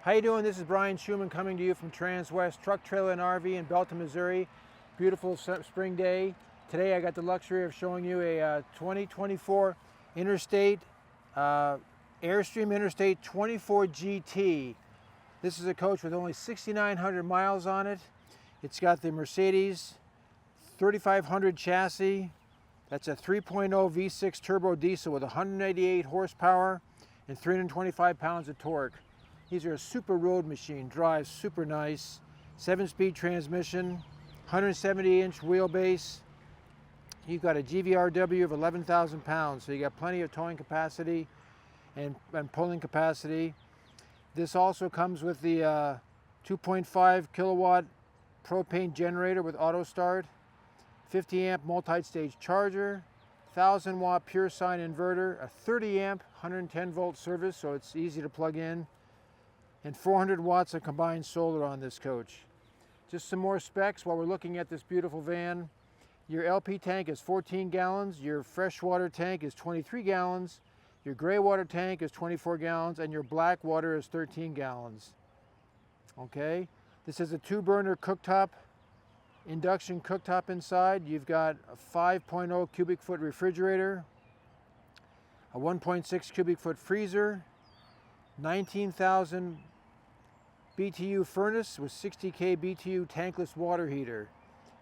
How you doing? This is Brian Schumann coming to you from Transwest Truck, Trailer, and RV in Belton, Missouri. Beautiful spring day. Today I got the luxury of showing you a 2024 Interstate, Airstream Interstate 24 GT. This is a coach with only 6,900 miles on it. It's got the Mercedes 3500 chassis. That's a 3.0 V6 turbo diesel with 188 horsepower and 325 pounds of torque. These are a super road machine, drives super nice, 7-speed transmission, 170-inch wheelbase. You've got a GVRW of 11,000 pounds, so you got plenty of towing capacity and pulling capacity. This also comes with the 2.5 kilowatt propane generator with auto start, 50 amp multi-stage charger, 1000 watt pure sine inverter, a 30 amp 110 volt service, so it's easy to plug in, and 400 watts of combined solar on this coach. Just some more specs while we're looking at this beautiful van. Your LP tank is 14 gallons, your freshwater tank is 23 gallons, your gray water tank is 24 gallons, and your black water is 13 gallons. Okay, this is a 2-burner cooktop, induction cooktop inside. You've got a 5.0 cubic foot refrigerator, a 1.6 cubic foot freezer, 19,000 BTU furnace with 60K BTU tankless water heater,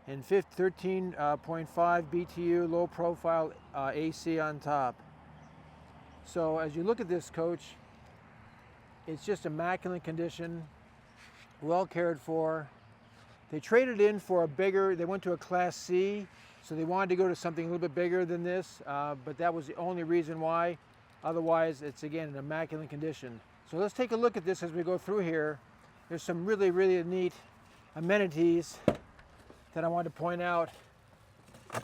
and 13.5 BTU low profile AC on top. So as you look at this coach, it's just immaculate condition, well cared for. They traded in for a bigger, they went to a Class C, so they wanted to go to something a little bit bigger than this, but that was the only reason why. Otherwise, it's again in immaculate condition. So let's take a look at this as we go through here. There's some really, really neat amenities that I want to point out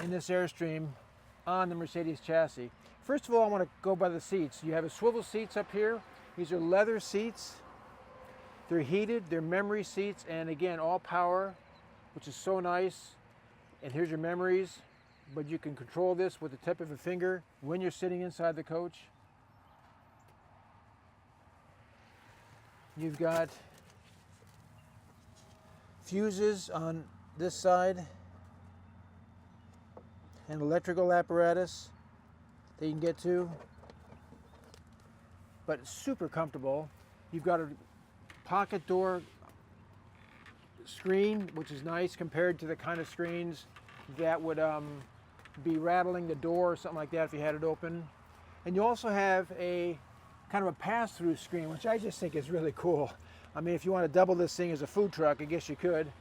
in this Airstream on the Mercedes chassis. First of all, I want to go by the seats. You have a swivel seats up here. These are leather seats. They're heated, they're memory seats, and again, all power, which is so nice. And here's your memories, but you can control this with the tip of a finger when you're sitting inside the coach. You've got fuses on this side and electrical apparatus that you can get to, but it's super comfortable. You've got a pocket door screen, which is nice compared to the kind of screens that would be rattling the door or something like that if you had it open. And you also have a kind of a pass-through screen, which I just think is really cool. I mean, if you want to double this thing as a food truck, I guess you could.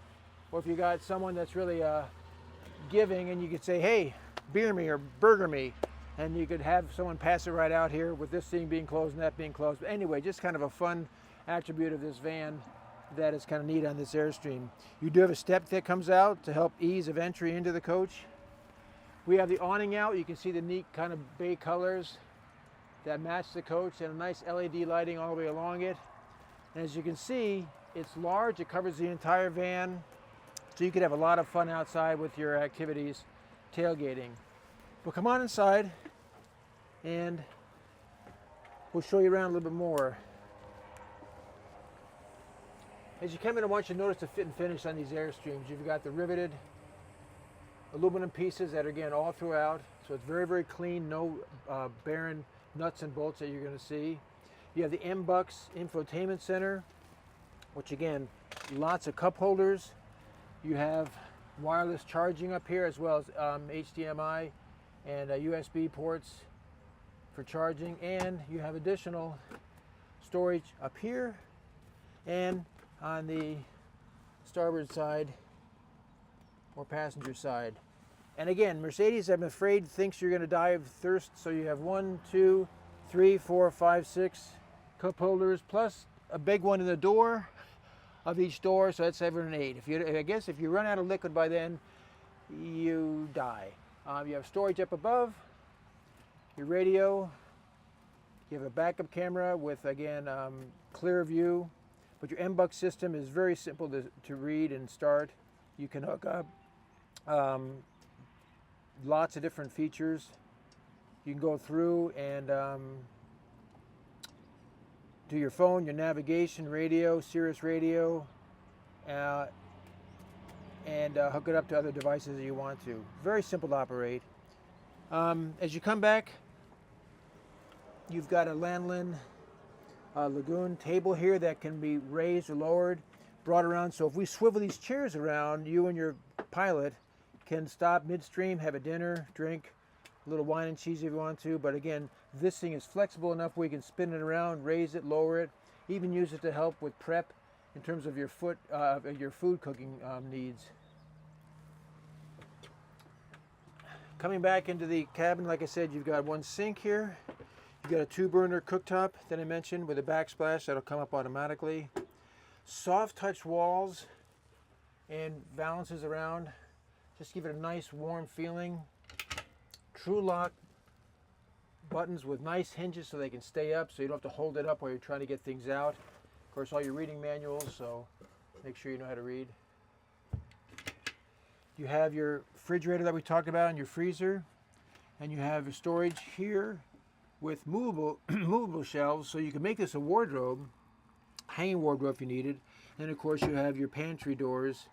Or if you got someone that's really giving, and you could say, hey, beer me or burger me, and you could have someone pass it right out here with this thing being closed and that being closed. But anyway, just kind of a fun attribute of this van that is kind of neat on this Airstream. You do have a step that comes out to help ease of entry into the coach. We have the awning out. You can see the neat kind of bay colors that match the coach, and a nice LED lighting all the way along it. And as you can see, it's large. It covers the entire van, so you could have a lot of fun outside with your activities, tailgating. But come on inside and we'll show you around a little bit more. As you come in, I want you to notice the fit and finish on these Airstreams. You've got the riveted aluminum pieces that are again all throughout, so it's very, very clean, no barren nuts and bolts that you're going to see. You have the M-Bucks infotainment center, which again, lots of cup holders. You have wireless charging up here, as well as HDMI and USB ports for charging, and you have additional storage up here and on the starboard side or passenger side. And again, Mercedes, I'm afraid, thinks you're going to die of thirst, so you have 1, 2, 3, 4, 5, 6 cup holders, plus a big one in the door of each door, so that's 7 and 8. I guess if you run out of liquid by then, you die. You have storage up above, your radio, you have a backup camera with, again, clear view, but your M-Buck system is very simple to read and start. You can hook up lots of different features. You can go through and do your phone, your navigation, radio, Sirius radio, and hook it up to other devices that you want to. Very simple to operate. As you come back, you've got a Landlin Lagoon table here that can be raised or lowered, brought around. So if we swivel these chairs around, you and your pilot can stop midstream, have a dinner, drink a little wine and cheese if you want to. But again, this thing is flexible enough where you can spin it around, raise it, lower it, even use it to help with prep in terms of your food cooking needs. Coming back into the cabin, like I said, you've got one sink here. You've got a 2-burner cooktop that I mentioned with a backsplash that'll come up automatically. Soft touch walls and valances around. Just give it a nice warm feeling. True lock buttons with nice hinges so they can stay up, so you don't have to hold it up while you're trying to get things out. Of course, all your reading manuals, so make sure you know how to read. You have your refrigerator that we talked about and your freezer, and you have your storage here with movable movable shelves, so you can make this a wardrobe, hanging wardrobe if you need it. And of course, you have your pantry doors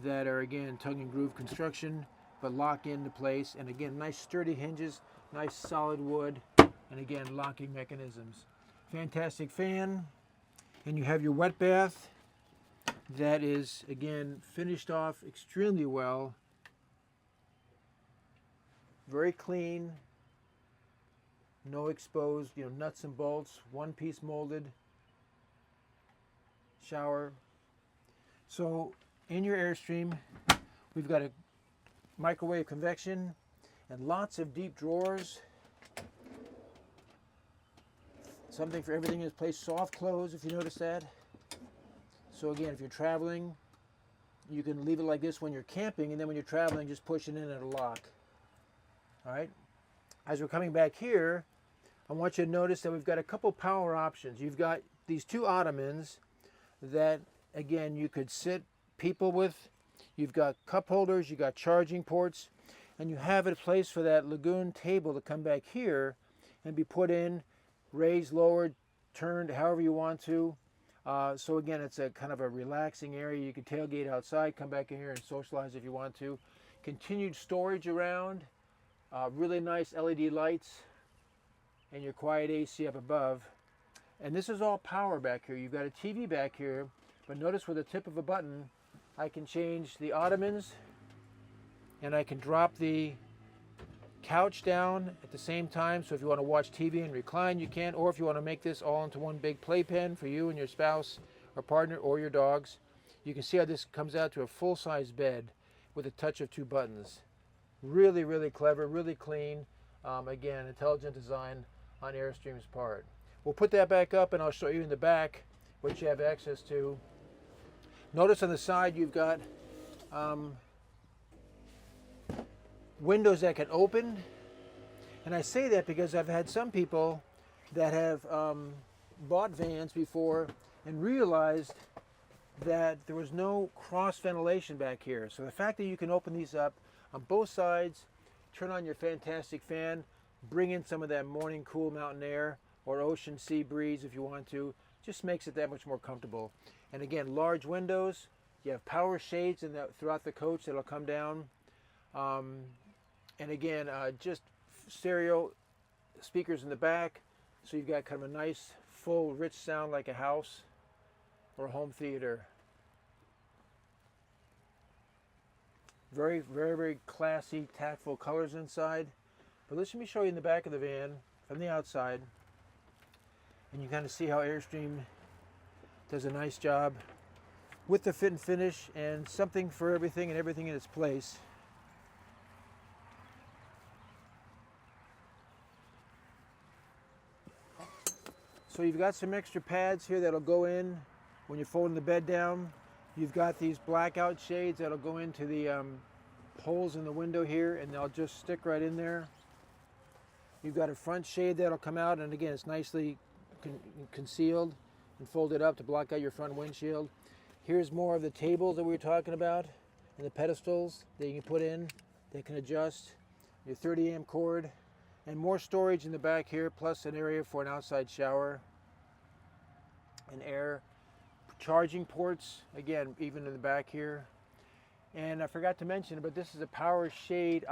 that are again tongue and groove construction, but lock into place. And again, nice sturdy hinges, nice solid wood, and again locking mechanisms. Fantastic fan, and you have your wet bath that is again finished off extremely well. Very clean, no exposed, nuts and bolts, one-piece molded shower. So in your Airstream, we've got a microwave convection and lots of deep drawers. Something for everything in its place. Soft close, if you notice that. So again, if you're traveling, you can leave it like this when you're camping, and then when you're traveling, just push it in and it'll lock. All right. As we're coming back here, I want you to notice that we've got a couple power options. You've got these 2 ottomans that, again, you could sit people with. You've got cup holders, you've got charging ports, and you have a place for that Lagoon table to come back here and be put in, raised, lowered, turned, however you want to. So again, it's a kind of a relaxing area. You can tailgate outside, come back in here and socialize if you want to. Continued storage around, really nice LED lights, and your quiet AC up above. And this is all power back here. You've got a TV back here, but notice with the tip of a button, I can change the ottomans, and I can drop the couch down at the same time. So if you want to watch TV and recline, you can, or if you want to make this all into one big playpen for you and your spouse or partner or your dogs, you can see how this comes out to a full-size bed with a touch of 2 buttons. Really, really clever, really clean. Again, intelligent design on Airstream's part. We'll put that back up, and I'll show you in the back what you have access to. Notice on the side you've got windows that can open, and I say that because I've had some people that have bought vans before and realized that there was no cross ventilation back here. So the fact that you can open these up on both sides, turn on your fantastic fan, bring in some of that morning cool mountain air or ocean sea breeze if you want to, just makes it that much more comfortable. And again, large windows, you have power shades throughout the coach that'll come down. And again, just stereo speakers in the back, so you've got kind of a nice, full, rich sound like a house or a home theater. Very, very, very classy, tactful colors inside. But let me show you in the back of the van from the outside, and you kind of see how Airstream does a nice job with the fit and finish, and something for everything and everything in its place. So you've got some extra pads here that'll go in when you're folding the bed down. You've got these blackout shades that'll go into the holes in the window here, and they'll just stick right in there. You've got a front shade that'll come out, and again, it's nicely concealed and folded up to block out your front windshield. Here's more of the tables that we were talking about, and the pedestals that you can put in. They can adjust. Your 30 amp cord, and more storage in the back here, plus an area for an outside shower. and air charging ports, again, even in the back here. And I forgot to mention, but this is a power screen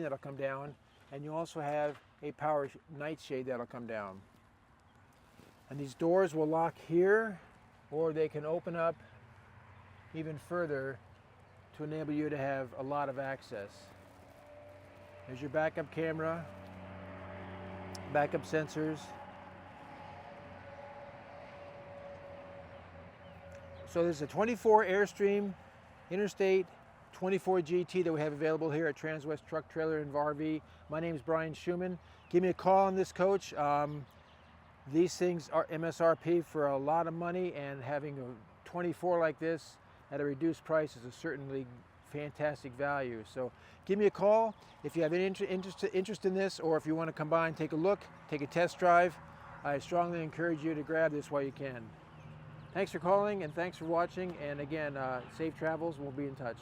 that'll come down, and you also have a power nightshade that'll come down. And these doors will lock here, or they can open up even further to enable you to have a lot of access. There's your backup camera, backup sensors. So there's a 24 Airstream Interstate 24 GT that we have available here at Transwest Truck, Trailer, and RV. My name is Brian Schumann. Give me a call on this coach. These things are MSRP for a lot of money, and having a 24 like this at a reduced price is a certainly fantastic value. So give me a call if you have any interest in this, or if you want to come by and take a look, take a test drive. I strongly encourage you to grab this while you can. Thanks for calling, and thanks for watching, and again, safe travels. We'll be in touch.